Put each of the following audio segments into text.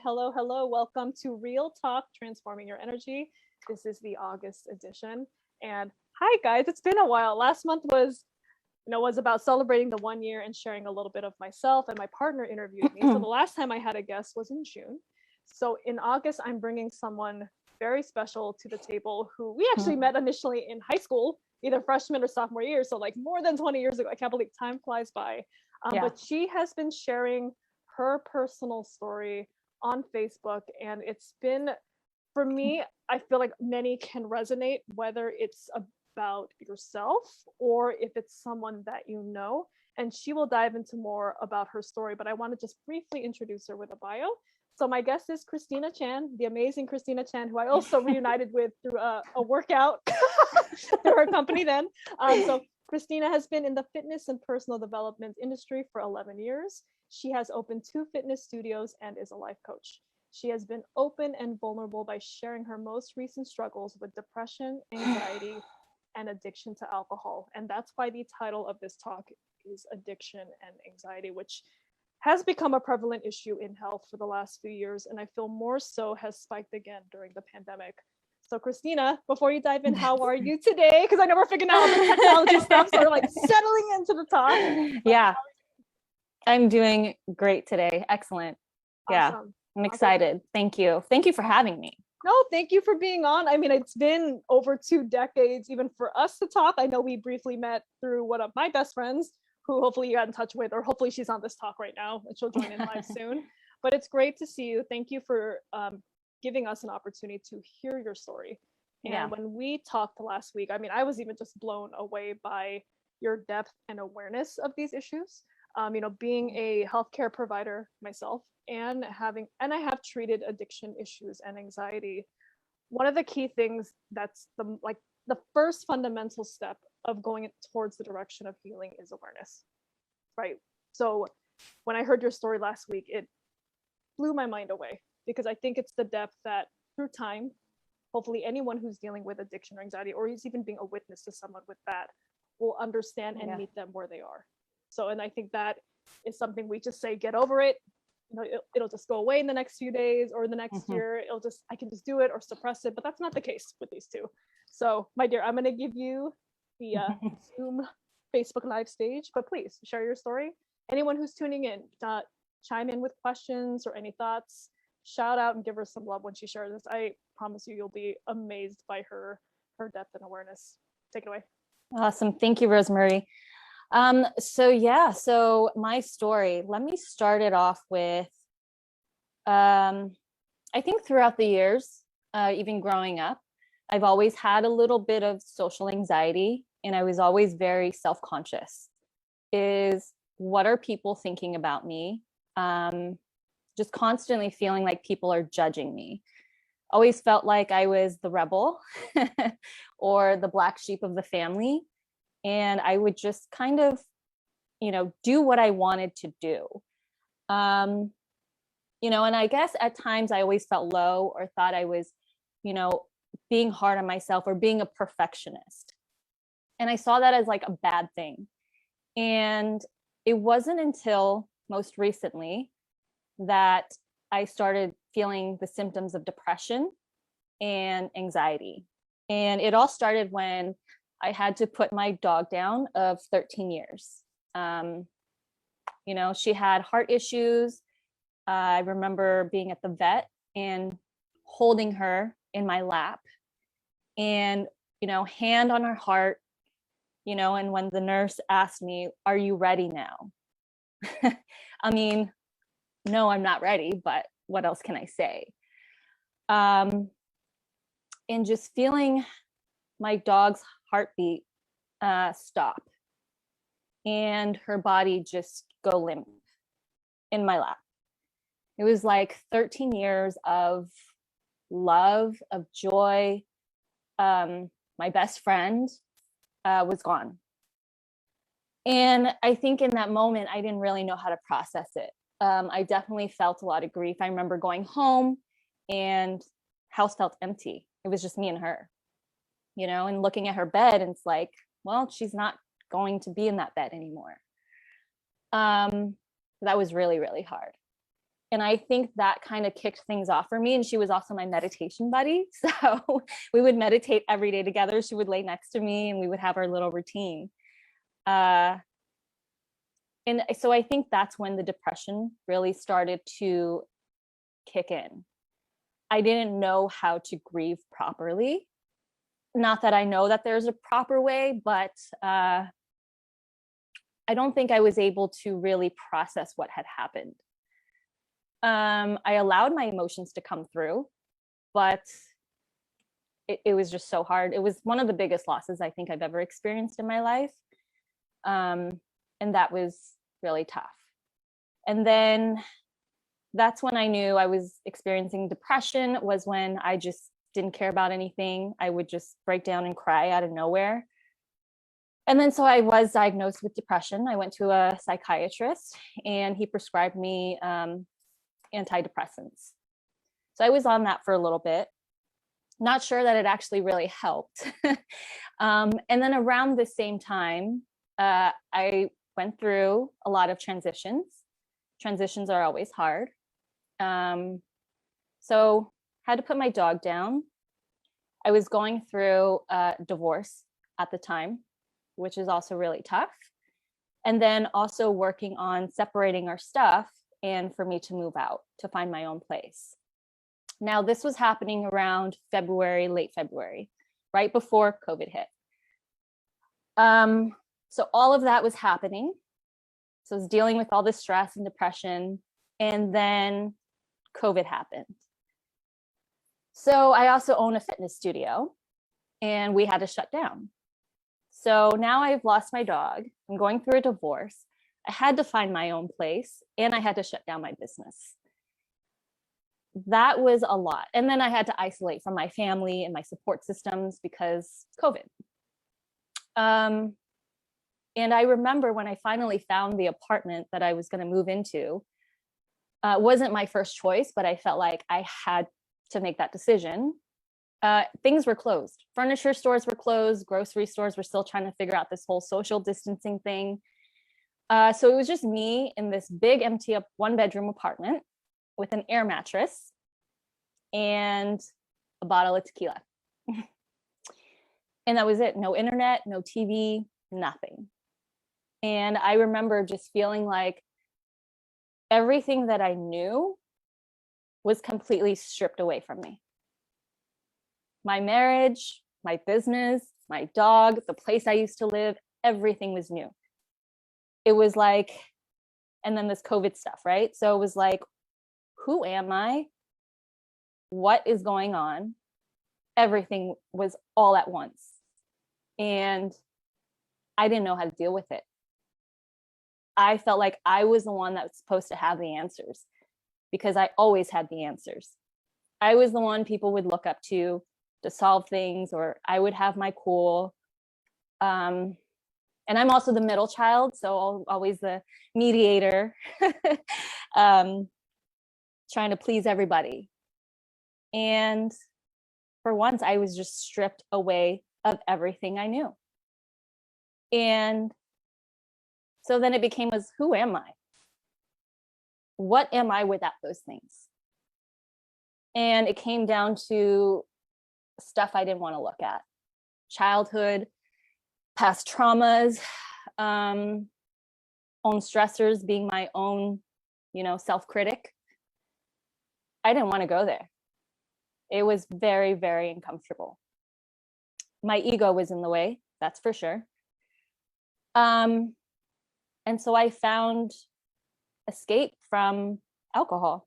Hello, hello. Welcome to Real Talk Transforming Your Energy. This is the August edition. And hi guys, it's been a while. Last month was about celebrating the 1 year and sharing a little bit of myself, and my partner interviewed me. So the last time I had a guest was in June. So in August, I'm bringing someone very special to the table who we actually met initially in high school, either freshman or sophomore year. So like more than 20 years ago. I can't believe time flies by. But she has been sharing her personal story on Facebook, and it's been, for me, I feel like many can resonate, whether it's about yourself or if it's someone that you know. And she will dive into more about her story, but I want to just briefly introduce her with a bio. So my guest is Christina Chan, the amazing Christina Chan, who I also reunited with through a workout through her company then. So Christina has been in the fitness and personal development industry for 11 years. She has opened 2 fitness studios and is a life coach. She has been open and vulnerable by sharing her most recent struggles with depression, anxiety, and addiction to alcohol. And that's why the title of this talk is Addiction and Anxiety, which has become a prevalent issue in health for the last few years, and I feel more so has spiked again during the pandemic. So Christina, before you dive in, how are you today? Because I know we're figuring out all the technology stuff, so we're like settling into the talk. Yeah, I'm doing great today. Excellent. Yeah, Awesome. I'm excited. Thank you. Thank you for having me. No, thank you for being on. I mean, it's been over 2 decades even for us to talk. I know we briefly met through one of my best friends, who hopefully you got in touch with, or hopefully she's on this talk right now and she'll join in live soon. But it's great to see you. Thank you for giving us an opportunity to hear your story. And when we talked last week, I mean, I was even just blown away by your depth and awareness of these issues. Being a healthcare provider myself and I have treated addiction issues and anxiety. One of the key things that's the first fundamental step of going towards the direction of healing is awareness, right? So when I heard your story last week, it blew my mind away, because I think it's the depth that through time, hopefully anyone who's dealing with addiction or anxiety, or is even being a witness to someone with that, will understand and meet them where they are. So, and I think that is something we just say, get over it. It'll just go away in the next few days or the next year. I can just do it or suppress it, but that's not the case with these two. So my dear, I'm going to give you the Zoom Facebook live stage, but please share your story. Anyone who's tuning in, chime in with questions or any thoughts, shout out and give her some love when she shares this. I promise you'll be amazed by her depth and awareness. Take it away. Awesome. Thank you, Rosemary. So my story, let me start it off with, I think throughout the years, even growing up, I've always had a little bit of social anxiety, and I was always very self-conscious. What are people thinking about me? Just constantly feeling like people are judging me. Always felt like I was the rebel or the black sheep of the family. And I would just kind of, do what I wanted to do. And I guess at times I always felt low or thought I was, being hard on myself or being a perfectionist. And I saw that as like a bad thing. And it wasn't until most recently that I started feeling the symptoms of depression and anxiety. And it all started when I had to put my dog down of 13 years. She had heart issues. I remember being at the vet and holding her in my lap and, hand on her heart, and when the nurse asked me, "Are you ready now?" I mean, no, I'm not ready, but what else can I say? And just feeling my dog's heartbeat stop and her body just go limp in my lap. It was like 13 years of love, of joy. My best friend was gone. And I think in that moment, I didn't really know how to process it. I definitely felt a lot of grief. I remember going home and house felt empty. It was just me and her, and looking at her bed, and it's like, well, she's not going to be in that bed anymore. That was really, really hard. And I think that kind of kicked things off for me. And she was also my meditation buddy. So we would meditate every day together. She would lay next to me and we would have our little routine. And so I think that's when the depression really started to kick in. I didn't know how to grieve properly. Not that I know that there's a proper way, but I don't think I was able to really process what had happened. I allowed my emotions to come through, but it was just so hard. It was one of the biggest losses I think I've ever experienced in my life. And that was really tough. And then that's when I knew I was experiencing depression, was when I just didn't care about anything. I would just break down and cry out of nowhere. And then so I was diagnosed with depression. I went to a psychiatrist and he prescribed me antidepressants. So I was on that for a little bit. Not sure that it actually really helped. And then around the same time, I went through a lot of transitions. Transitions are always hard. So had to put my dog down. I was going through a divorce at the time, which is also really tough. And then also working on separating our stuff and for me to move out, to find my own place. Now, this was happening around February, late February, right before COVID hit. So all of that was happening. So I was dealing with all this stress and depression, and then COVID happened. So I also own a fitness studio and we had to shut down. So now I've lost my dog. I'm going through a divorce. I had to find my own place and I had to shut down my business. That was a lot. And then I had to isolate from my family and my support systems because COVID. And I remember when I finally found the apartment that I was going to move into, wasn't my first choice, but I felt like I had to make that decision. Things were closed. Furniture stores were closed. Grocery stores were still trying to figure out this whole social distancing thing. So it was just me in this big empty up 1-bedroom apartment with an air mattress and a bottle of tequila. And that was it. No internet, no TV, nothing. And I remember just feeling like everything that I knew was completely stripped away from me. My marriage, my business, my dog, the place I used to live, everything was new. It was like, and then this COVID stuff, right? So it was like, who am I? What is going on? Everything was all at once. And I didn't know how to deal with it. I felt like I was the one that was supposed to have the answers because I always had the answers. I was the one people would look up to solve things, or I would have my cool. And I'm also the middle child, so always the mediator, trying to please everybody. And for once, I was just stripped away of everything I knew. And so then it became who am I? What am I without those things? And it came down to stuff I didn't want to look at. Childhood, past traumas, own stressors, being my own, self-critic. I didn't want to go there. It was very, very uncomfortable. My ego was in the way, that's for sure. And so I found escape from alcohol.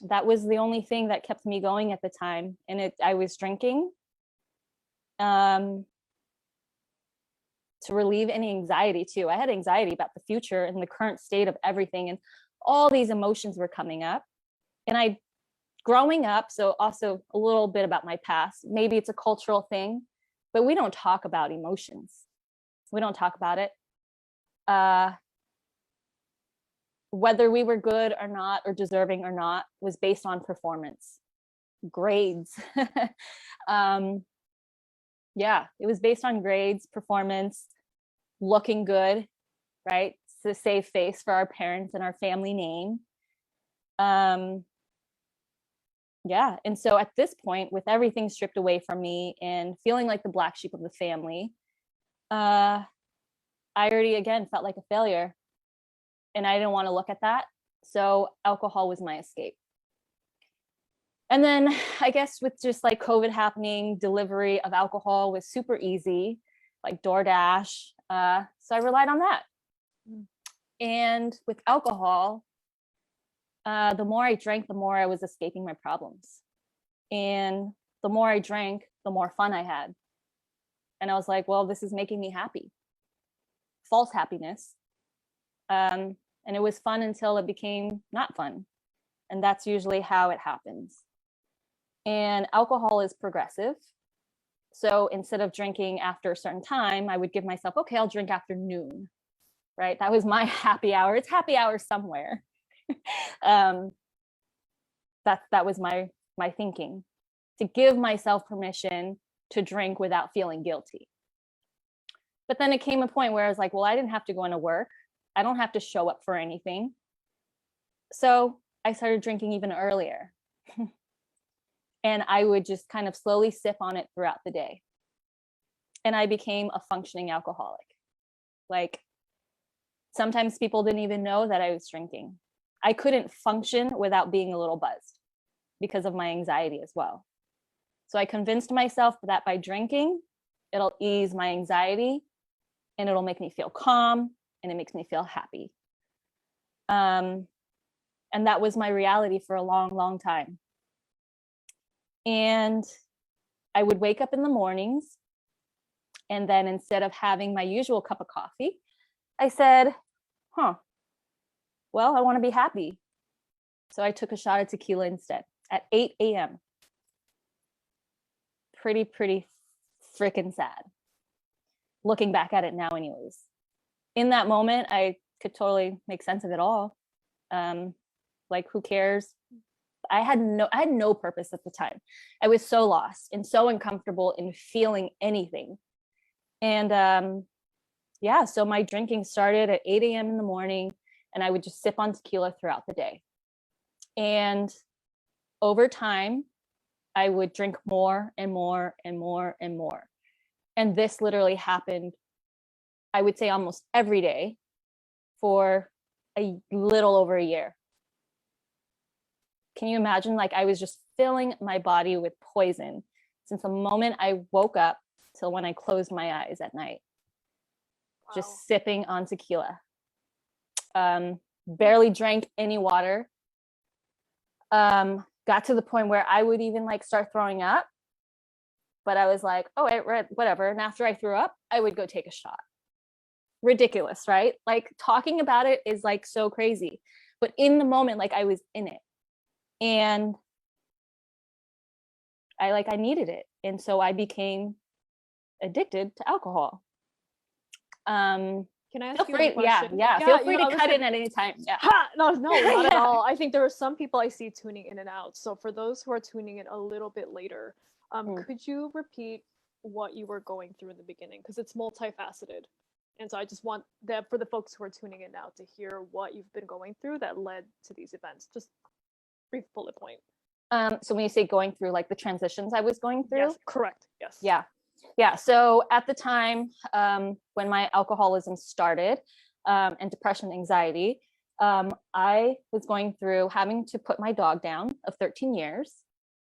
That was the only thing that kept me going at the time. And I was drinking to relieve any anxiety too. I had anxiety about the future and the current state of everything. And all these emotions were coming up. And growing up, so also a little bit about my past, maybe it's a cultural thing, but we don't talk about emotions. We don't talk about it. Whether we were good or not, or deserving or not, was based on performance, grades. Yeah, it was based on grades, performance, looking good, right? To save face for our parents and our family name. Yeah. And so at this point, with everything stripped away from me and feeling like the black sheep of the family, I already again felt like a failure, and I didn't want to look at that. So alcohol was my escape. And then I guess with just like COVID happening, delivery of alcohol was super easy, like DoorDash. So I relied on that. And with alcohol, the more I drank, the more I was escaping my problems. And the more I drank, the more fun I had. And I was like, well, this is making me happy. False happiness. And it was fun until it became not fun. And that's usually how it happens. And alcohol is progressive. So instead of drinking after a certain time, I would give myself, okay, I'll drink after noon, right? That was my happy hour. It's happy hour somewhere. That was my thinking, to give myself permission to drink without feeling guilty. But then it came a point where I was like, well, I didn't have to go into work. I don't have to show up for anything. So I started drinking even earlier. And I would just kind of slowly sip on it throughout the day. And I became a functioning alcoholic. Like, sometimes people didn't even know that I was drinking. I couldn't function without being a little buzzed because of my anxiety as well. So I convinced myself that by drinking, it'll ease my anxiety and it'll make me feel calm and it makes me feel happy. And that was my reality for a long, long time. And I would wake up in the mornings, and then instead of having my usual cup of coffee, I said, well, I want to be happy. So I took a shot of tequila instead at 8 a.m. Pretty freaking sad. Looking back at it now anyways. In that moment, I could totally make sense of it all. Like, who cares? I had no purpose at the time. I was so lost and so uncomfortable in feeling anything. And yeah, so my drinking started at 8 a.m. in the morning, and I would just sip on tequila throughout the day. And over time, I would drink more and more and more and more. And this literally happened, I would say, almost every day for a little over a year. Can you imagine? Like, I was just filling my body with poison since the moment I woke up till when I closed my eyes at night. Wow. Just sipping on tequila. Barely drank any water. Got to the point where I would even like start throwing up, but I was like, oh, whatever. And after I threw up, I would go take a shot. Ridiculous, right? Like, talking about it is like so crazy, but in the moment, like, I was in it. And I needed it. And so I became addicted to alcohol. Can I ask you a question? Yeah. Feel free to cut in at any time. Yeah. No, not at all. I think there are some people I see tuning in and out. So for those who are tuning in a little bit later, could you repeat what you were going through in the beginning? Because it's multifaceted. And so I just want that for the folks who are tuning in now to hear what you've been going through that led to these events. Just brief bullet point. So when you say going through, like the transitions I was going through? Yes, correct. Yes. Yeah. So at the time when my alcoholism started and depression, anxiety, I was going through having to put my dog down of 13 years.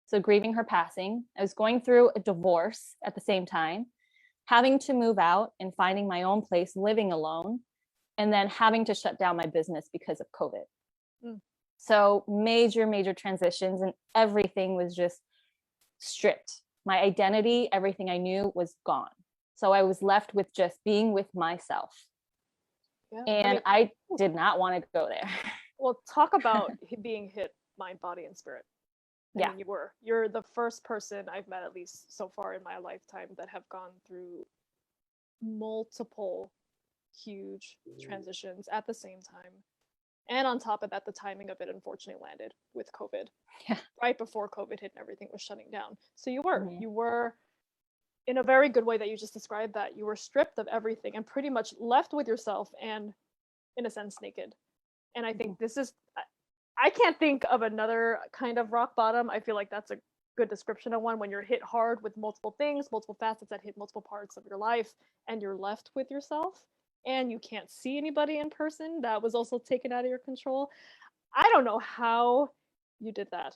So grieving her passing. I was going through a divorce at the same time, having to move out and finding my own place, living alone, and then having to shut down my business because of COVID. So major transitions, and everything was just stripped. My identity, everything I knew was gone. So I was left with just being with myself. Yeah, and I did not want to go there. Well, talk about being hit mind, body, and spirit. Yeah. I mean, you're the first person I've met, at least so far in my lifetime, that have gone through multiple huge transitions at the same time. And on top of that, the timing of it unfortunately landed with COVID. Yeah. Right before COVID hit and everything was shutting down. So you were in a very good way that you just described, that you were stripped of everything and pretty much left with yourself and, in a sense, naked. And I think this is, I can't think of another kind of rock bottom. I feel like that's a good description of one, when you're hit hard with multiple things, multiple facets that hit multiple parts of your life, and you're left with yourself and you can't see anybody in person. That was also taken out of your control. I don't know how you did that,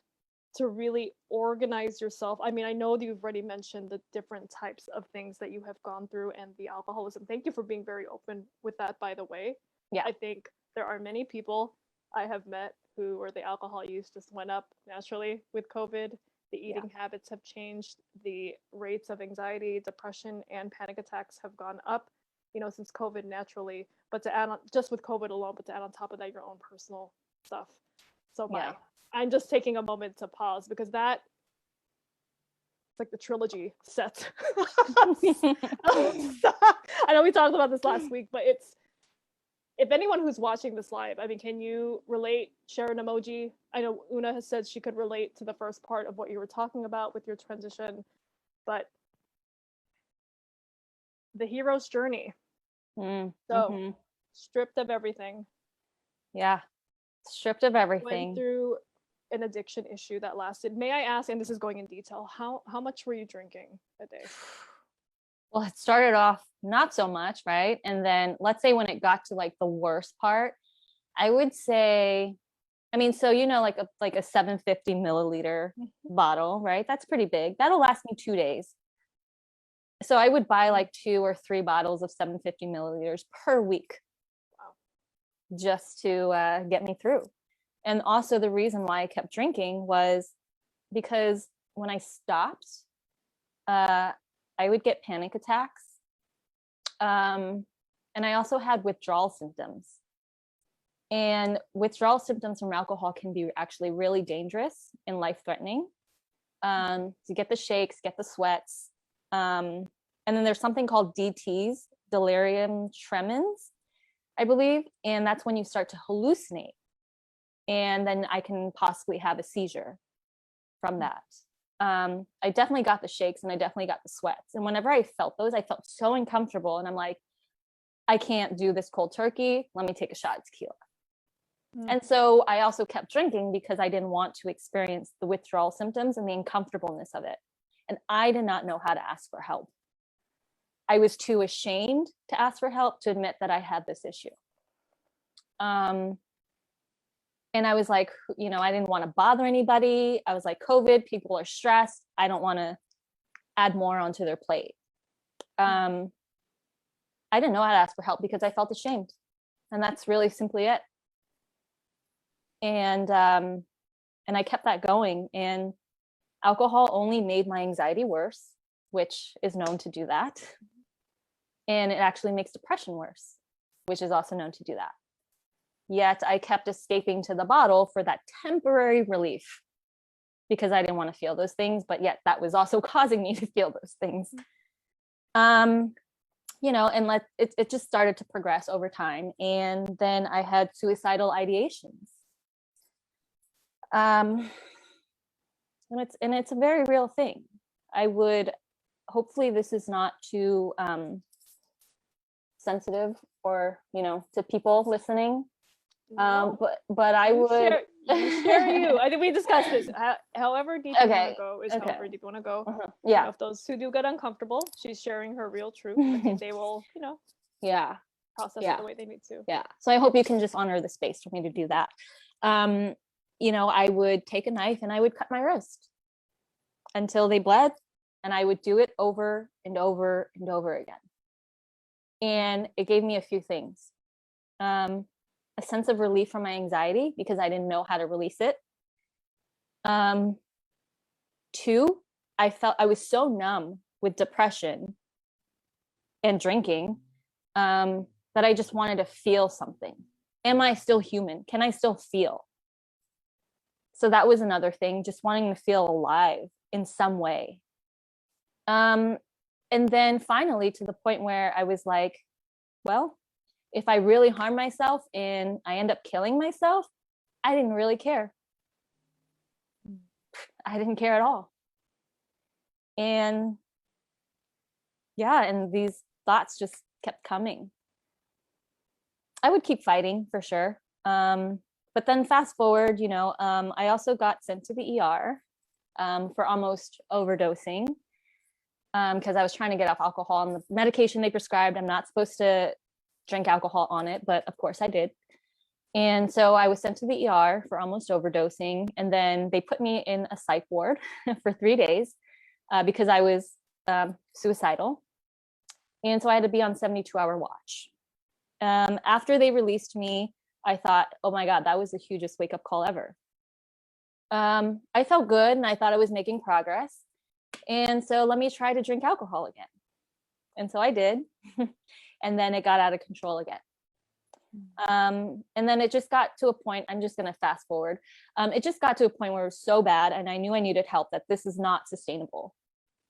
to really organize yourself. I mean, I know that you've already mentioned the different types of things that you have gone through and the alcoholism. Thank you for being very open with that, by the way. Yeah. I think there are many people I have met who, or the alcohol use just went up naturally with COVID. The eating habits have changed. The rates of anxiety, depression, and panic attacks have gone up, since COVID naturally. But to add on, just with COVID alone, but to add on top of that, your own personal stuff. So I'm just taking a moment to pause, because it's like the trilogy set. I know we talked about this last week, but if anyone who's watching this live, I mean, can you relate? Share an emoji. I know Una has said she could relate to the first part of what you were talking about with your transition, but the hero's journey. So stripped of everything. Yeah, stripped of everything. Went through an addiction issue that lasted. May I ask, and this is going in detail, how much were you drinking a day? Well, it started off not so much, right? And then let's say when it got to like the worst part, I would say, I mean, so like a 750 milliliter bottle, right? That's pretty big. That'll last me 2 days. So I would buy like 2 or 3 bottles of 750 milliliters per week. Wow. Just to get me through. And also the reason why I kept drinking was because when I stopped, I would get panic attacks. And I also had withdrawal symptoms. And withdrawal symptoms from alcohol can be actually really dangerous and life-threatening. So you get the shakes, get the sweats. And then there's something called DTs, delirium tremens, I believe. And that's when you start to hallucinate. And then I can possibly have a seizure from that. I definitely got the shakes and I definitely got the sweats. And whenever I felt those, I felt so uncomfortable. And I'm like, I can't do this cold turkey. Let me take a shot of tequila. And so I also kept drinking because I didn't want to experience the withdrawal symptoms and the uncomfortableness of it. And I did not know how to ask for help. I was too ashamed to ask for help, to admit that I had this issue. And I was like, I didn't want to bother anybody. I was like, COVID, people are stressed. I don't want to add more onto their plate. I didn't know how to ask for help because I felt ashamed. And that's really simply it. And I kept that going. And alcohol only made my anxiety worse, which is known to do that. And it actually makes depression worse, which is also known to do that. Yet I kept escaping to the bottle for that temporary relief because I didn't want to feel those things, but yet that was also causing me to feel those things. And it just started to progress over time. And then I had suicidal ideations. And it's a very real thing. Hopefully this is not too sensitive or, to people listening. No. But I would share you. I think we discussed this. However deep you want to go is however deep you want to go. Yeah. If those who do get uncomfortable, she's sharing her real truth. I think they will, process it the way they need to. Yeah. So I hope you can just honor the space for me to do that. I would take a knife and I would cut my wrist until they bled, and I would do it over and over and over again. And it gave me a few things. A sense of relief from my anxiety because I didn't know how to release it. 2, I felt I was so numb with depression and drinking that I just wanted to feel something. Am I still human? Can I still feel? So that was another thing, just wanting to feel alive in some way. And then finally to the point where I was like, well, if I really harm myself and I end up killing myself, I didn't really care. I didn't care at all. And and these thoughts just kept coming. I would keep fighting for sure. But But then fast forward, I also got sent to the ER for almost overdosing because I was trying to get off alcohol, and the medication they prescribed, I'm not supposed to drink alcohol on it, but of course I did. And so I was sent to the ER for almost overdosing, and then they put me in a psych ward for 3 days because I was suicidal. And so I had to be on 72-hour watch. After they released me, I thought, oh my God, that was the hugest wake-up call ever. I felt good and I thought I was making progress. And so let me try to drink alcohol again. And so I did. And then it got out of control again. And then it just got to a point, I'm just going to fast forward. It just got to a point where it was so bad and I knew I needed help, that this is not sustainable.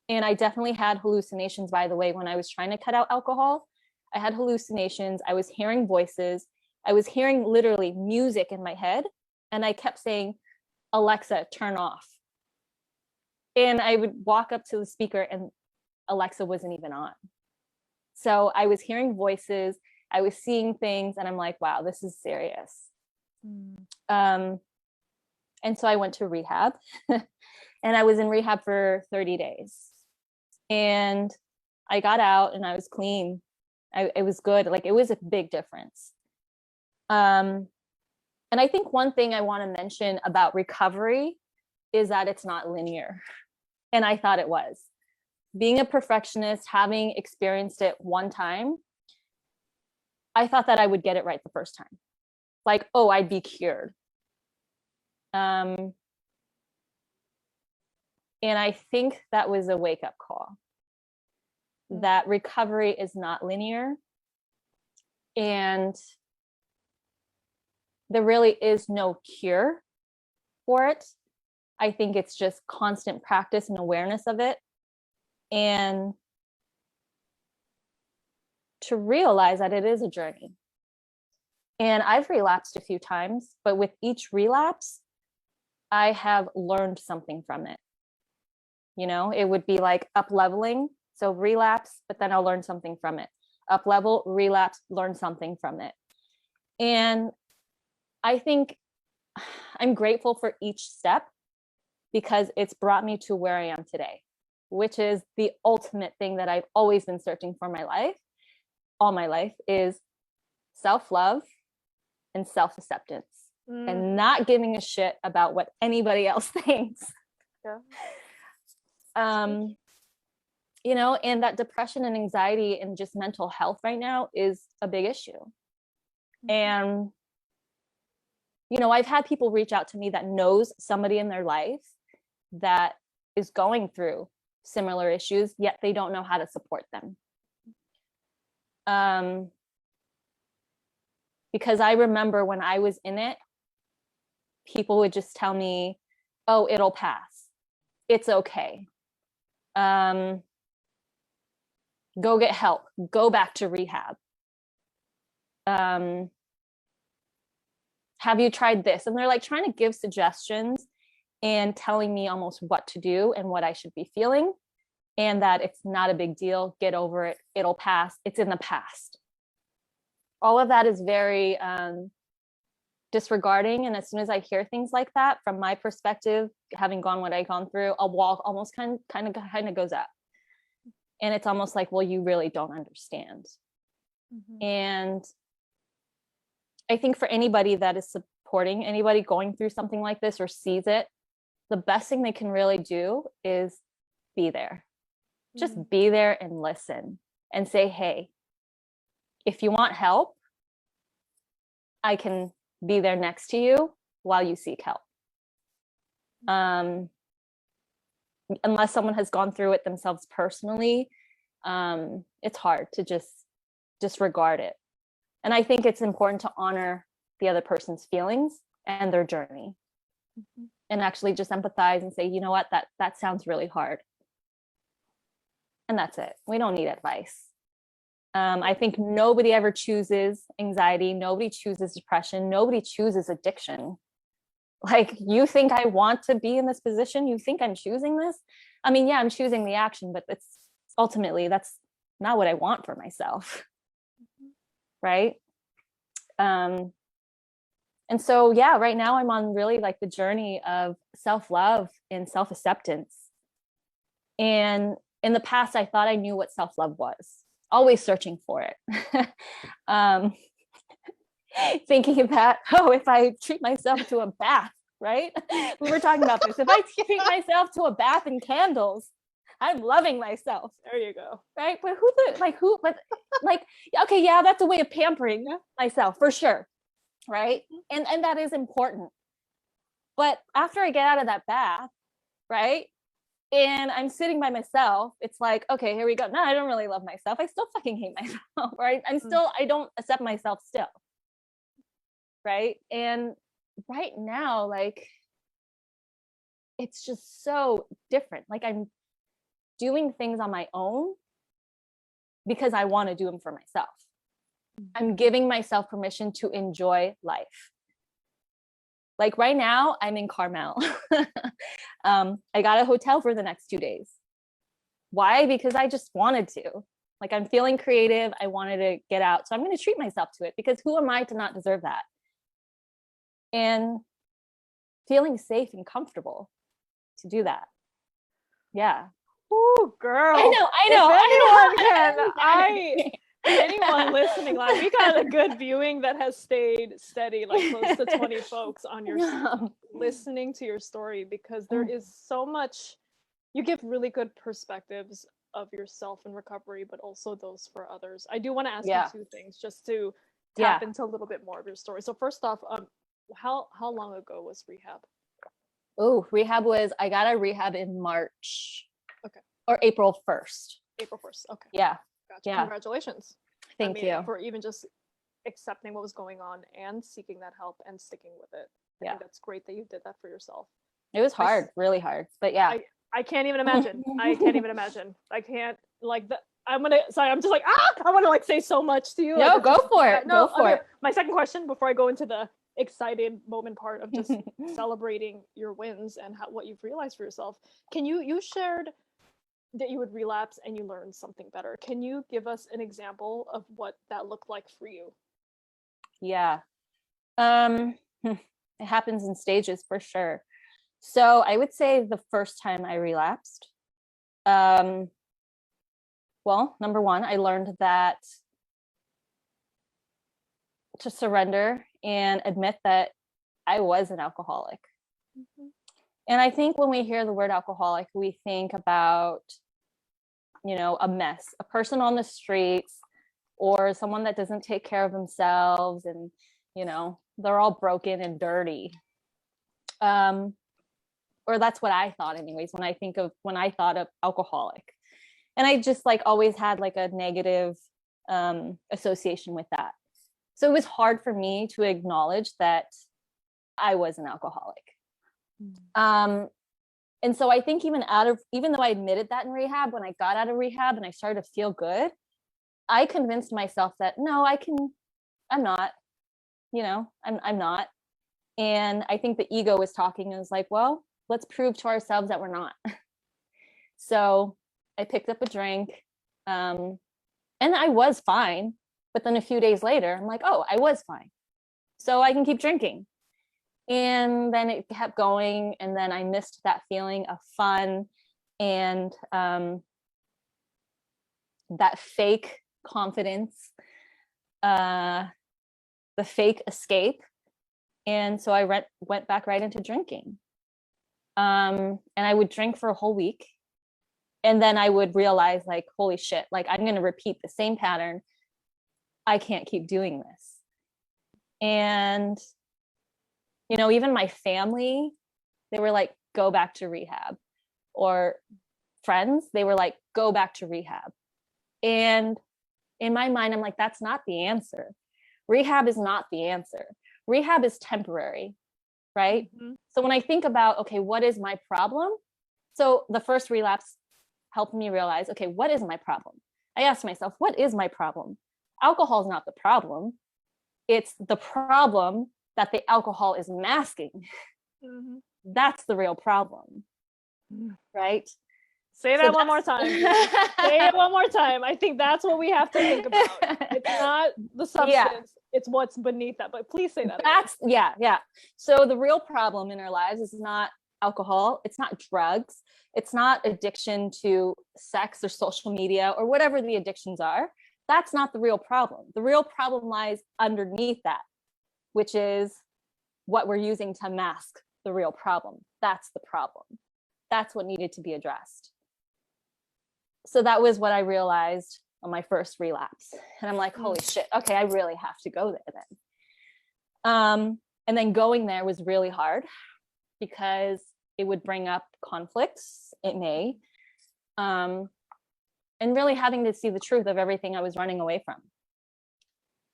And I definitely had hallucinations, by the way, when I was trying to cut out alcohol. I had hallucinations. I was hearing voices. I was hearing literally music in my head. And I kept saying, Alexa, turn off. And I would walk up to the speaker and Alexa wasn't even on. So I was hearing voices, I was seeing things, and I'm like, wow, this is serious. And so I went to rehab and I was in rehab for 30 days. And I got out and I was clean. It was good. Like, it was a big difference. And I think one thing I want to mention about recovery is that it's not linear. And I thought it was. Being a perfectionist, having experienced it one time, I thought that I would get it right the first time. Like, oh, I'd be cured. And I think that was a wake-up call. That recovery is not linear. And there really is no cure for it. I think it's just constant practice and awareness of it. And to realize that it is a journey. And I've relapsed a few times, but with each relapse, I have learned something from it. It would be like up leveling. So relapse, but then I'll learn something from it. Up level, relapse, learn something from it. And I think I'm grateful for each step because it's brought me to where I am today, which is the ultimate thing that I've always been searching for all my life, is self-love and self-acceptance and not giving a shit about what anybody else thinks. Yeah. And that depression and anxiety and just mental health right now is a big issue. And, I've had people reach out to me that knows somebody in their life that is going through similar issues, yet they don't know how to support them. Because I remember when I was in it, people would just tell me, oh, it'll pass. It's okay. Go get help. Go back to rehab. Have you tried this? And they're like trying to give suggestions and telling me almost what to do and what I should be feeling, and that it's not a big deal. Get over it. It'll pass. It's in the past. All of that is very disregarding. And as soon as I hear things like that, from my perspective, having gone what I've gone through, a wall almost kind of goes up. And it's almost like, well, you really don't understand. And I think for anybody that is supporting anybody going through something like this or sees it, the best thing they can really do is be there. Just be there and listen and say, hey, if you want help, I can be there next to you while you seek help. Unless someone has gone through it themselves personally, it's hard to just disregard it. And I think it's important to honor the other person's feelings and their journey, and actually just empathize and say, you know what, that sounds really hard. And that's it. We don't need advice. I think nobody ever chooses anxiety. Nobody chooses depression. Nobody chooses addiction. Like, you think I want to be in this position? You think I'm choosing this? I mean, yeah, I'm choosing the action, but it's ultimately, that's not what I want for myself. Right? And And so, yeah, right now I'm on really like the journey of self-love and self-acceptance. And in the past, I thought I knew what self-love was, always searching for it. um, Thinking that, oh, if I treat myself to a bath, right? We were talking about this. If I treat myself to a bath and candles, I'm loving myself. There you go. Right? But okay, yeah, that's a way of pampering myself for sure. Right? And that is important. But after I get out of that bath, right? And I'm sitting by myself, it's like, okay, here we go. No, I don't really love myself. I still fucking hate myself, right? I don't accept myself still. Right? And right now, like, it's just so different. Like, I'm doing things on my own because I want to do them for myself. I'm giving myself permission to enjoy life. Like right now, I'm in Carmel. I got a hotel for the next 2 days. Why? Because I just wanted to. Like, I'm feeling creative. I wanted to get out. So I'm going to treat myself to it, because who am I to not deserve that? And feeling safe and comfortable to do that. Yeah. Ooh, girl. I know. Anyone listening live, we got a good viewing that has stayed steady, like close to 20 folks on your listening to your story, because there is so much. You give really good perspectives of yourself in recovery, but also those for others. I do want to ask you two things just to tap into a little bit more of your story. So first off, how long ago was rehab? Oh, I got a rehab in March. Okay. Or April 1st. April 1st. Okay. Yeah. Gotcha. Yeah. Congratulations. Thank you. For even just accepting what was going on and seeking that help and sticking with it. I think that's great that you did that for yourself. It was hard, really hard. But yeah. I can't even imagine. I can't I'm just like, I want to like say so much to you. No, like, go for it. No, go for it. My second question before I go into the excited moment part of just celebrating your wins and what you've realized for yourself. You shared that you would relapse and you learned something better. Can you give us an example of what that looked like for you? Yeah. It happens in stages for sure. So I would say the first time I relapsed, well, number one, I learned that to surrender and admit that I was an alcoholic. Mm-hmm. And I think when we hear the word alcoholic, we think about, a mess, a person on the streets, or someone that doesn't take care of themselves, and, they're all broken and dirty. Or that's what I thought anyways, when I thought of alcoholic. And I just like always had like a negative association with that. So it was hard for me to acknowledge that I was an alcoholic. And so I think even though I admitted that in rehab, when I got out of rehab and I started to feel good, I convinced myself that no, I'm not, I'm not. And I think the ego was talking and was like, well, let's prove to ourselves that we're not. So I picked up a drink, and I was fine. But then a few days later, I'm like, oh, I was fine. So I can keep drinking. And then it kept going. And then I missed that feeling of fun and that fake confidence, the fake escape. And so I went back right into drinking. And I would drink for a whole week. And then I would realize, like, holy shit, like, I'm going to repeat the same pattern. I can't keep doing this. And, even my family, they were like, go back to rehab. Or friends, they were like, go back to rehab. And in my mind, I'm like, that's not the answer. Rehab is not the answer. Rehab is temporary, right? Mm-hmm. So when I think about, okay, what is my problem? So the first relapse helped me realize, okay, what is my problem? I asked myself, what is my problem? Alcohol is not the problem. It's the problem that the alcohol is masking. Mm-hmm. That's the real problem, right? Say that one more time. Say it one more time. I think that's what we have to think about. It's not the substance. It's what's beneath that, but please say that. That's yeah. So the real problem in our lives is not alcohol, it's not drugs, it's not addiction to sex or social media or whatever the addictions are. That's not the real problem. The real problem lies underneath that, which is what we're using to mask the real problem. That's the problem. That's what needed to be addressed. So that was what I realized on my first relapse. And I'm like, holy shit, okay, I really have to go there then. And then going there was really hard because it would bring up conflicts. It may. And really having to see the truth of everything I was running away from.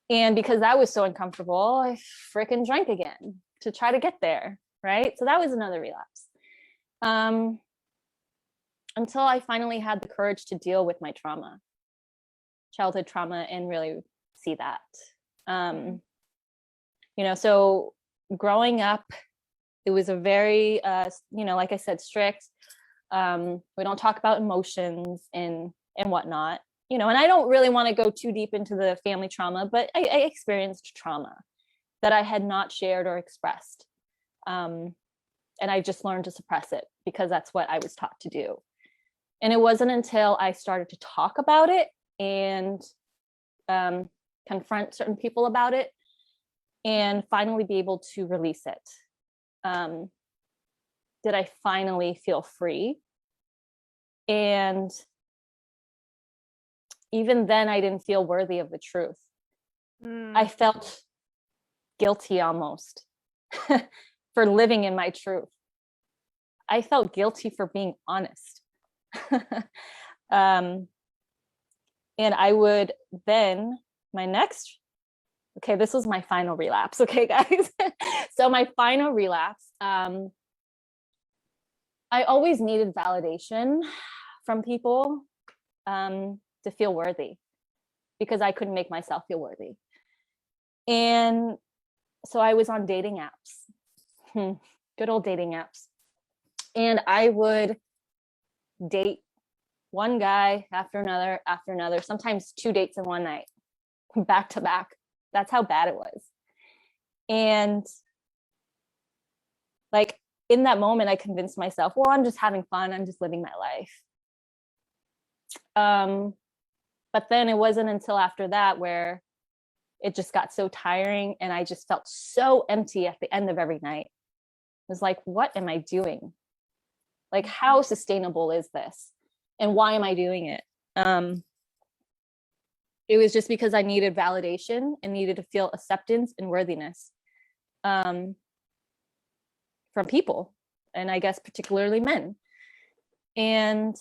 And because that was so uncomfortable, I freaking drank again to try to get there, right? So that was another relapse. Until I finally had the courage to deal with my trauma, childhood trauma, and really see that. So growing up, it was a very, like I said, strict. We don't talk about emotions and whatnot, and I don't really want to go too deep into the family trauma, but I experienced trauma that I had not shared or expressed. And I just learned to suppress it because that's what I was taught to do. And it wasn't until I started to talk about it and confront certain people about it and finally be able to release it, did I finally feel free. And even then, I didn't feel worthy of the truth. I felt guilty almost for living in my truth. I felt guilty for being honest. And I would then, this was my final relapse. Okay, guys. So my final relapse, I always needed validation from people to feel worthy because I couldn't make myself feel worthy. And so I was on dating apps, good old dating apps. And I would date one guy after another, sometimes 2 dates in one night, back to back. That's how bad it was. And like in that moment, I convinced myself, well, I'm just having fun. I'm just living my life. But then it wasn't until after that where it just got so tiring and I just felt so empty at the end of every night. It was like, what am I doing? Like, how sustainable is this? And why am I doing it? It was just because I needed validation and needed to feel acceptance and worthiness from people, and I guess particularly men. And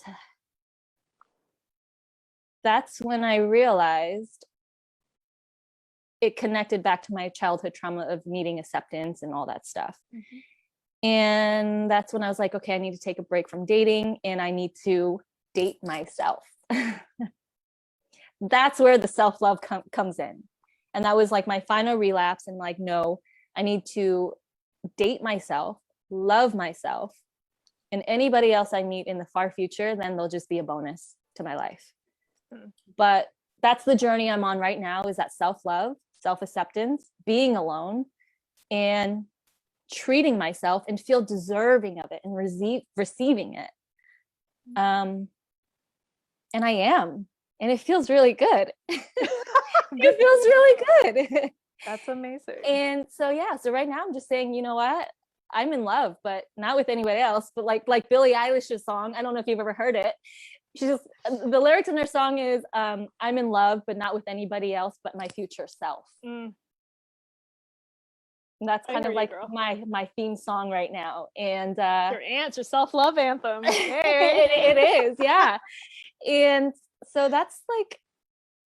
that's when I realized it connected back to my childhood trauma of needing acceptance and all that stuff. And that's when I was like, okay, I need to take a break from dating and I need to date myself. That's where the self-love comes in. And that was like my final relapse. And like, no, I need to date myself, love myself, and anybody else I meet in the far future, then they'll just be a bonus to my life. But that's the journey I'm on right now, is that self-love, self-acceptance, being alone, and treating myself and feel deserving of it and receiving it. And I am, and it feels really good. It feels really good. That's amazing. And so, so right now I'm just saying, you know what? I'm in love, but not with anybody else. But like Billie Eilish's song, I don't know if you've ever heard it. The lyrics in her song is, I'm in love, but not with anybody else but my future self. And that's kind of like my theme song right now. And your self-love anthem. It is, yeah. And so that's like,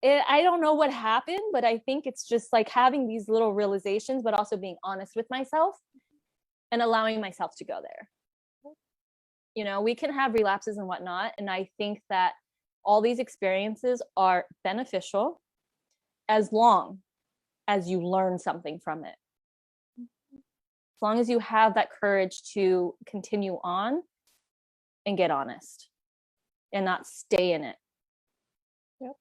I don't know what happened, but I think it's just like having these little realizations, but also being honest with myself and allowing myself to go there. You know, we can have relapses and whatnot. And I think that all these experiences are beneficial as long as you learn something from it. As long as you have that courage to continue on and get honest and not stay in it. Yep.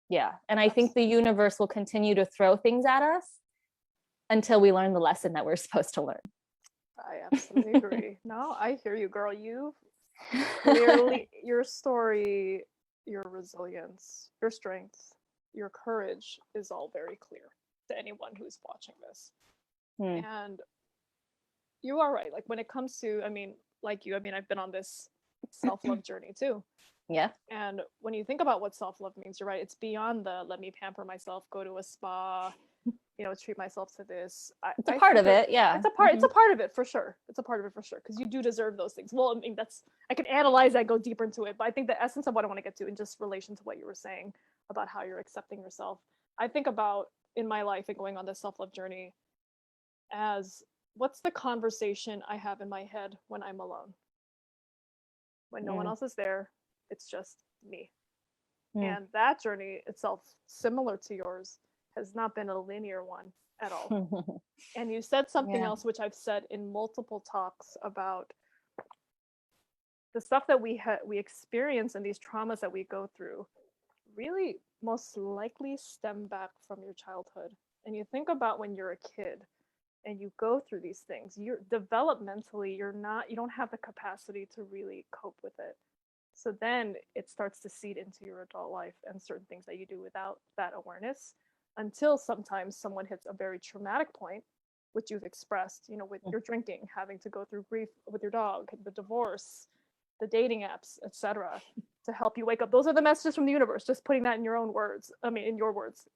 Yeah. And I think the universe will continue to throw things at us until we learn the lesson that we're supposed to learn. I absolutely agree. No, I hear you, girl. You clearly, your story, your resilience, your strength, your courage is all very clear to anyone who's watching this. And you are right. Like when it comes to, I mean, like you, I mean, I've been on this self-love journey too. Yeah. And when you think about what self-love means, you're right. It's beyond the let me pamper myself, go to a spa, you know, treat myself to this. It's a part of it. Yeah. It's a part. It's a part of it for sure. It's a part of it for sure. Because you do deserve those things. Well, I mean, I can analyze that, go deeper into it. But I think the essence of what I want to get to, in just relation to what you were saying about how you're accepting yourself, I think about in my life and going on this self-love journey as what's the conversation I have in my head when I'm alone? When no one else is there, it's just me. And that journey itself, similar to yours, has not been a linear one at all. And you said something else, which I've said in multiple talks, about the stuff that we experience and these traumas that we go through really most likely stem back from your childhood. And you think about when you're a kid and you go through these things, you're developmentally, you don't have the capacity to really cope with it. So then it starts to seed into your adult life and certain things that you do without that awareness, until sometimes someone hits a very traumatic point, which you've expressed, you know, with your drinking, having to go through grief with your dog, the divorce, the dating apps, etc., to help you wake up. Those are the messages from the universe, just putting that in your own words. I mean, in your words.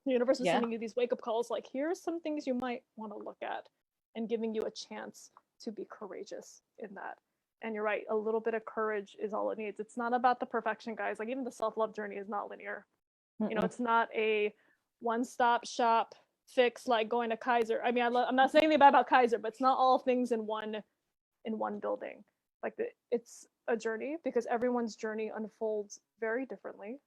The universe is sending you these wake-up calls, like, here's some things you might want to look at, and giving you a chance to be courageous in that. And you're right, a little bit of courage is all it needs. It's not about the perfection, guys. Like, even the self-love journey is not linear. You know, it's not a one-stop shop fix like going to Kaiser. I mean, I'm not saying anything bad about Kaiser, but it's not all things in one building. Like, it's a journey, because everyone's journey unfolds very differently.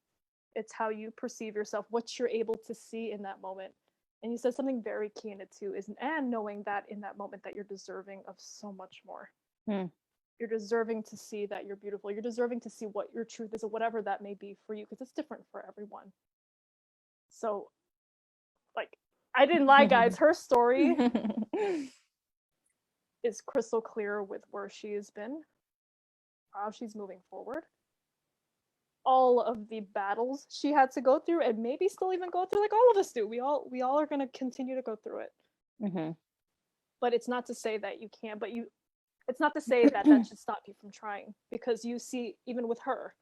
It's how you perceive yourself, what you're able to see in that moment. And you said something very key in it too, and knowing that in that moment that you're deserving of so much more. You're deserving to see that you're beautiful. You're deserving to see what your truth is, or whatever that may be for you, because it's different for everyone. So, like, I didn't lie, guys. Her story is crystal clear with where she has been, how she's moving forward, all of the battles she had to go through, and maybe still even go through, like all of us do. We all are going to continue to go through it. But it's not to say that you can't, it's not to say that should stop you from trying, because you see, even with her,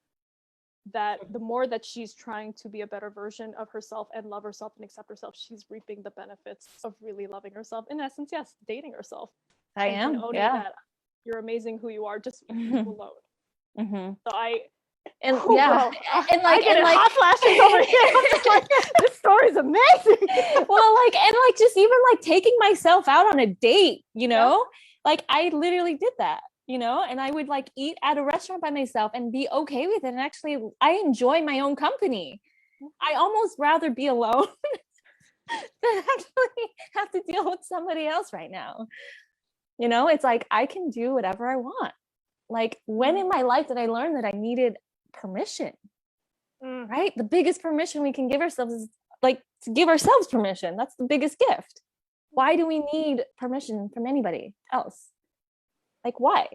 that the more that she's trying to be a better version of herself and love herself and accept herself, she's reaping the benefits of really loving herself. In essence, yes, dating herself. I am. Owning that you're amazing who you are, just you alone. So and like, I get hot flashes over here. I'm just like, this story's amazing. Well, like, and like, just even like taking myself out on a date, you know, like I literally did that, you know, and I would like eat at a restaurant by myself and be okay with it. And actually, I enjoy my own company. I almost rather be alone than actually have to deal with somebody else right now. You know, it's like, I can do whatever I want. Like, when in my life did I learn that I needed permission? Right? The biggest permission we can give ourselves is like to give ourselves permission. That's the biggest gift. Why do we need permission from anybody else? Like, why?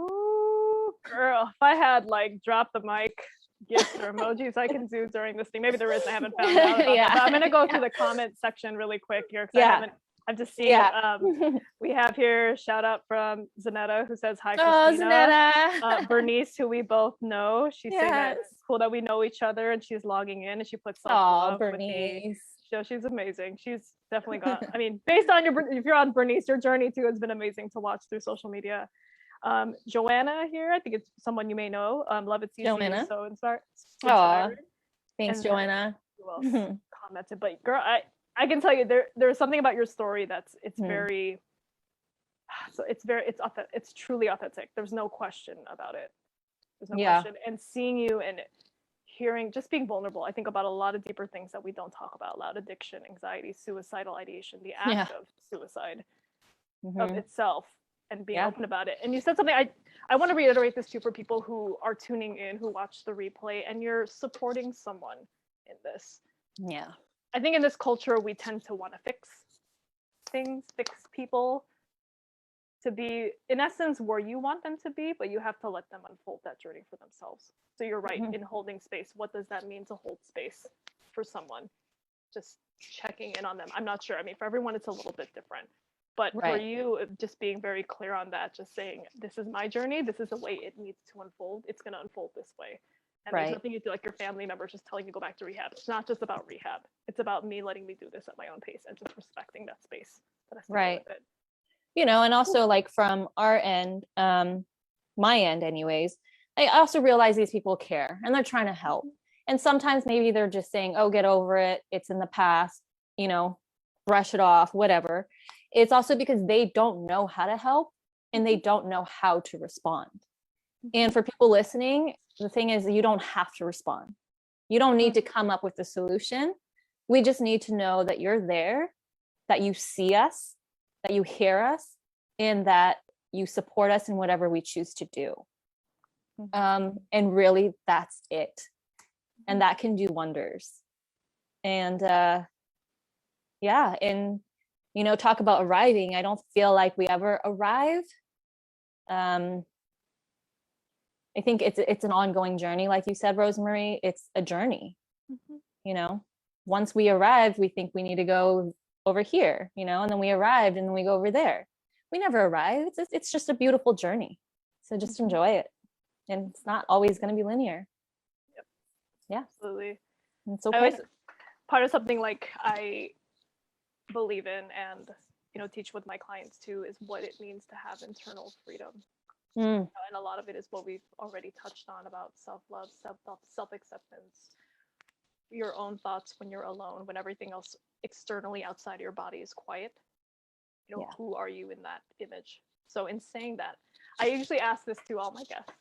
Ooh, girl, if I had like drop the mic gifts or emojis I can do during this thing, maybe there is, I haven't found out about that, but I'm gonna go to the comment section really quick here, because I've just seen we have here shout out from Zanetta, who says hi, Christina. Bernice, who we both know, she's saying that it's cool that we know each other, and she's logging in, and she puts self-love with the show. She's amazing. She's definitely got, I mean, based on if you're on Bernice, your journey too has been amazing to watch through social media. Joanna here, I think it's someone you may know. Love it, Joanna. So inspired. Thanks, and Joanna. Who else commented? But girl, I can tell you there's something about your story that's very, so it's truly authentic. There's no question about it. There's no question. And seeing you and hearing, just being vulnerable, I think about a lot of deeper things that we don't talk about loud: addiction, anxiety, suicidal ideation, the act of suicide of itself, and being open about it. And you said something, I want to reiterate this too for people who are tuning in, who watch the replay, and you're supporting someone in this. Yeah. I think in this culture, we tend to want to fix things, fix people to be, in essence, where you want them to be, but you have to let them unfold that journey for themselves. So you're right, in holding space. What does that mean to hold space for someone? Just checking in on them. I'm not sure. I mean, for everyone, it's a little bit different. But for you, just being very clear on that, just saying, this is my journey. This is the way it needs to unfold. It's going to unfold this way. And there's nothing you do, like your family members just telling you go back to rehab. It's not just about rehab. It's about me letting me do this at my own pace and just respecting that space. That I Right. with it. You know, and also like from our end, my end anyways, I also realize these people care and they're trying to help. And sometimes maybe they're just saying, oh, get over it. It's in the past, you know, brush it off, whatever. It's also because they don't know how to help and they don't know how to respond. And for people listening, the thing is, you don't have to respond. You don't need to come up with a solution. We just need to know that you're there, that you see us, that you hear us, and that you support us in whatever we choose to do. And really, that's it. And that can do wonders. And yeah, and you know, talk about arriving. I don't feel like we ever arrive. I think it's an ongoing journey, like you said, Rosemary. It's a journey. You know, once we arrive, we think we need to go over here, you know, and then we arrived and then we go over there. We never arrive. It's just a beautiful journey. So just enjoy it. And it's not always going to be linear. Yep. Yeah. Absolutely. It's okay. Part of something like I believe in and, you know, teach with my clients too is what it means to have internal freedom. And a lot of it is what we've already touched on about self-love, self-acceptance, your own thoughts when you're alone, when everything else externally outside of your body is quiet. You know, who are you in that image? So in saying that, I usually ask this to all my guests.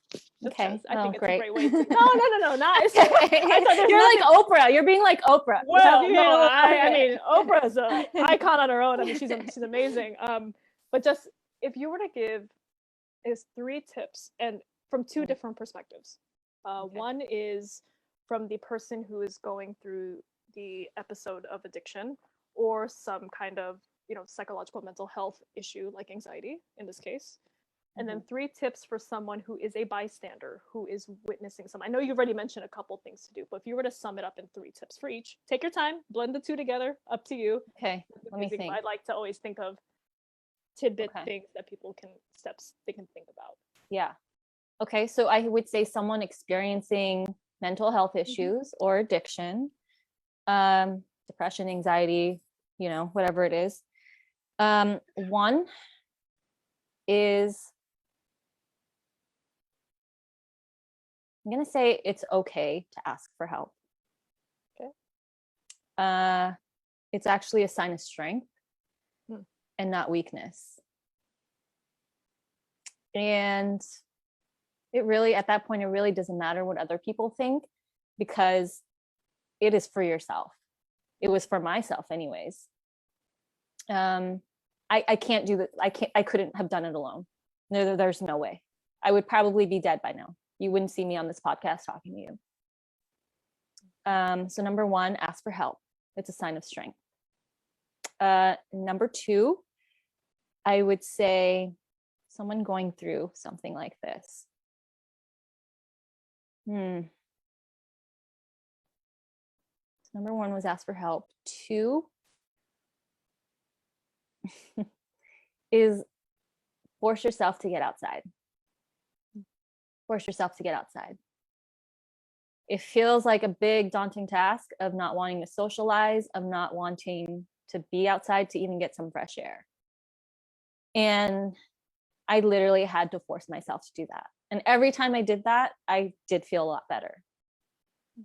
Okay. I think it's great. a great way to. No, not. You're like Oprah. You're being like Oprah. Well, no, I mean, Oprah's an icon on her own. I mean, she's amazing. But just if you were to give is 3 tips, and from 2 different perspectives. One is from the person who is going through the episode of addiction or some kind of, you know, psychological mental health issue like anxiety in this case. And then 3 tips for someone who is a bystander, who is witnessing some. I know you've already mentioned a couple things to do, but if you were to sum it up in 3 tips for each, take your time, blend the 2 together, up to you. Okay, let me think. I'd like to always think of tidbit things that steps they can think about. Yeah. Okay, so I would say someone experiencing mental health issues or addiction, depression, anxiety, you know, whatever it is. One is, I'm going to say it's okay to ask for help. Okay. It's actually a sign of strength and not weakness. And it really, at that point, it really doesn't matter what other people think, because it is for yourself. It was for myself anyways. I can't do that. I couldn't have done it alone. There's no way. I would probably be dead by now. You wouldn't see me on this podcast talking to you. So number 1, ask for help. It's a sign of strength. Number 2, I would say someone going through something like this. So number 1 was ask for help. 2 is force yourself to get outside. Force yourself to get outside. It feels like a big daunting task of not wanting to socialize, of not wanting to be outside to even get some fresh air. And I literally had to force myself to do that. And every time I did that, I did feel a lot better.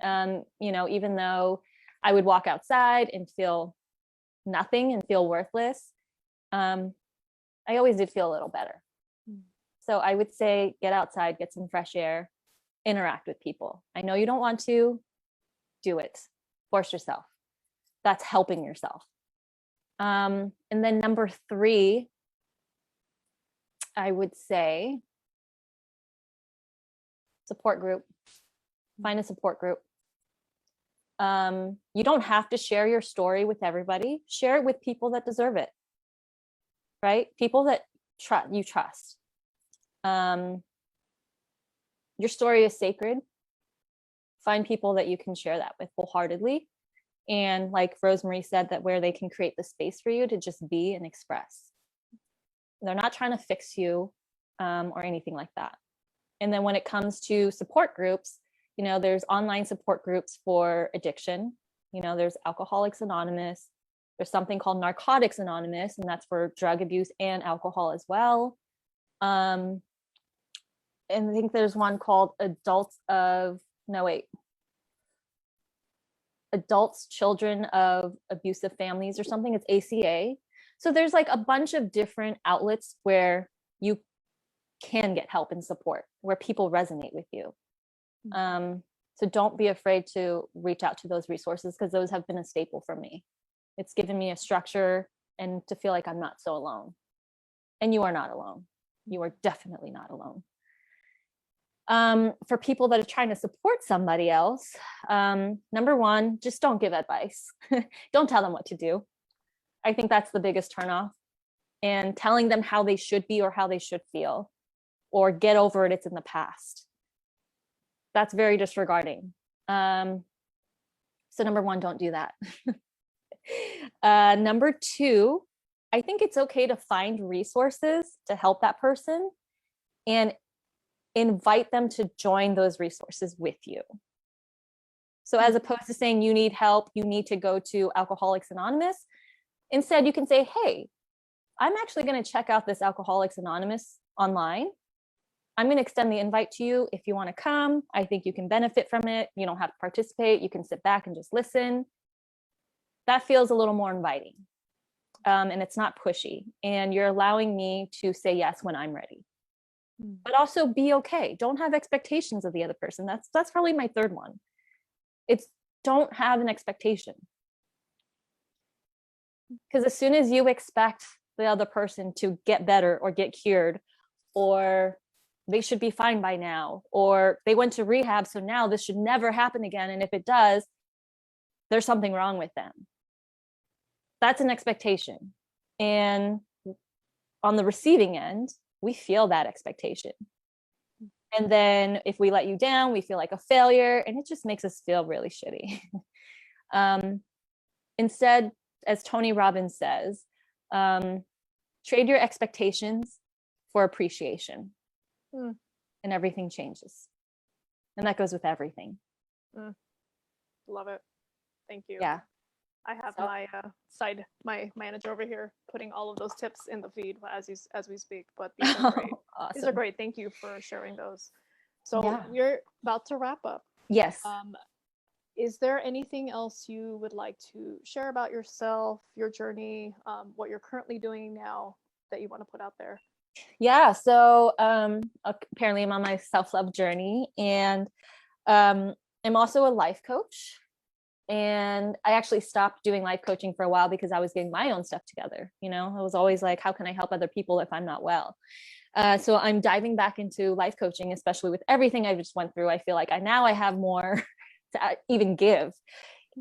You know, even though I would walk outside and feel nothing and feel worthless, I always did feel a little better. So I would say get outside, get some fresh air, interact with people. I know you don't want to, do it. Force yourself. That's helping yourself. And then number 3, I would say support group. Find a support group. You don't have to share your story with everybody. Share it with people that deserve it, right? People that you trust. Your story is sacred. Find people that you can share that with wholeheartedly. And like Rosemary said, that where they can create the space for you to just be and express. They're not trying to fix you or anything like that. And then when it comes to support groups, you know, there's online support groups for addiction. You know, there's Alcoholics Anonymous. There's something called Narcotics Anonymous, and that's for drug abuse and alcohol as well. And I think there's one called Adults, Children of Abusive Families or something. It's ACA. So there's like a bunch of different outlets where you can get help and support, where people resonate with you. So don't be afraid to reach out to those resources, because those have been a staple for me. It's given me a structure and to feel like I'm not so alone. And you are not alone. You are definitely not alone. For people that are trying to support somebody else, number one, just don't give advice. Don't tell them what to do. I think that's the biggest turnoff. And telling them how they should be or how they should feel, or get over it, it's in the past. That's very disregarding. So number one, don't do that. Number two, I think it's okay to find resources to help that person and invite them to join those resources with you. So as opposed to saying you need help, you need to go to Alcoholics Anonymous, instead you can say, hey, I'm actually going to check out this Alcoholics Anonymous online. I'm going to extend the invite to you. If you want to come, I think you can benefit from it. You don't have to participate. You can sit back and just listen. That feels a little more inviting. And it's not pushy. And you're allowing me to say yes when I'm ready. But also be okay. Don't have expectations of the other person. That's probably my third one. It's don't have an expectation. Because as soon as you expect the other person to get better or get cured, or they should be fine by now, or they went to rehab, so now this should never happen again, and if it does, there's something wrong with them. That's an expectation. And on the receiving end, we feel that expectation. And then if we let you down, we feel like a failure, and it just makes us feel really shitty. Instead, as Tony Robbins says, trade your expectations for appreciation. And everything changes. And that goes with everything. Love it. Thank you. Yeah. I have So, my manager over here putting all of those tips in the feed as we speak, but these are great. Awesome. These are great. Thank you for sharing those. So Yeah. we're about to wrap up. Yes. Is there anything else you would like to share about yourself, your journey, what you're currently doing now that you want to put out there? Yeah. So apparently I'm on my self-love journey, and I'm also a life coach. And I actually stopped doing life coaching for a while because I was getting my own stuff together. You know, I was always like, how can I help other people if I'm not well? So I'm diving back into life coaching, especially with everything I just went through. I feel like I have more to even give.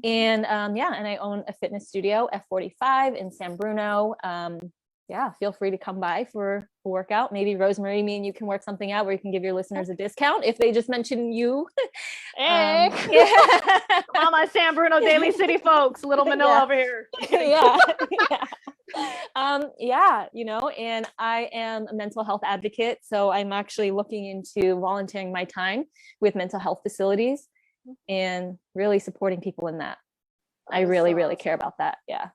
And and I own a fitness studio, F45 in San Bruno. Feel free to come by for a workout. Maybe Rosemary, me and you can work something out where you can give your listeners a discount if they just mention you. Hey, come on, my San Bruno Daly City folks, little Manila over here. And I am a mental health advocate. So I'm actually looking into volunteering my time with mental health facilities and really supporting people in that. I really, really care about that. Yeah.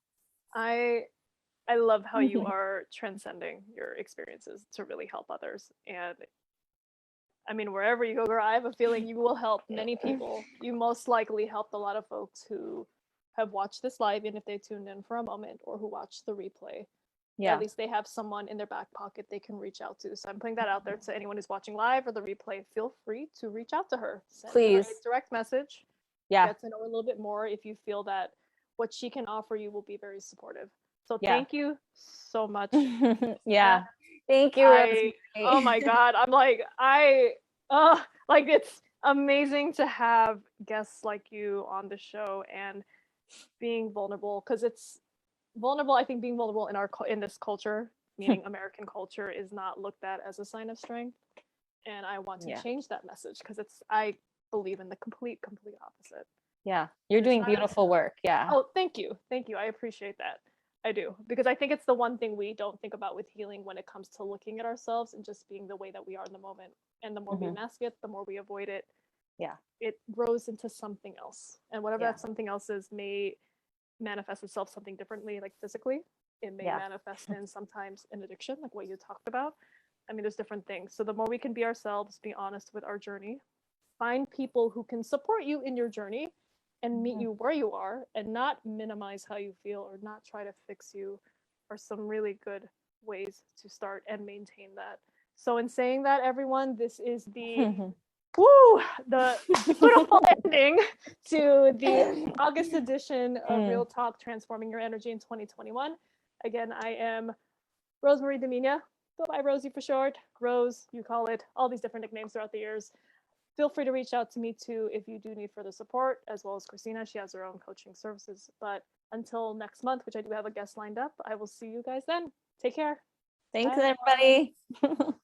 I love how you are transcending your experiences to really help others. And I mean, wherever you go, girl, I have a feeling you will help many people. You most likely helped a lot of folks who have watched this live, even if they tuned in for a moment, or who watched the replay. Yeah. At least they have someone in their back pocket they can reach out to. So I'm putting that out there to anyone who's watching live or the replay. Feel free to reach out to her. Please. Send her a direct message. Yeah. Get to know a little bit more if you feel that what she can offer you will be very supportive. So thank you so much. Thank you. Oh my God. I'm like, it's amazing to have guests like you on the show and being vulnerable, because it's vulnerable. I think being vulnerable in in this culture, meaning American culture, is not looked at as a sign of strength. And I want to Yeah. change that message, because I believe in the complete opposite. Yeah. You're And it's doing not beautiful work. Yeah. Oh, thank you. Thank you. I appreciate that. I do. Because I think it's the one thing we don't think about with healing when it comes to looking at ourselves and just being the way that we are in the moment. And the more we Mhm. mask it, the more we avoid it, Yeah. it grows into something else. And whatever Yeah. that something else is may manifest itself something differently, like physically. It may Yeah. manifest in sometimes an addiction, like what you talked about. I mean, there's different things. So the more we can be ourselves, be honest with our journey, find people who can support you in your journey and meet Mhm. you where you are, and not minimize how you feel or not try to fix you, are some really good ways to start and maintain that. So in saying that, everyone, this is the woo, the beautiful ending to the August edition of Real Talk Transforming Your Energy in 2021. Again, I am Rosemary Domina. Go by Rosie for short. Rose, you call it, all these different nicknames throughout the years. Feel free to reach out to me too if you do need further support, as well as Christina. She has her own coaching services. But until next month, which I do have a guest lined up, I will see you guys then. Take care. Thanks, Bye. everybody.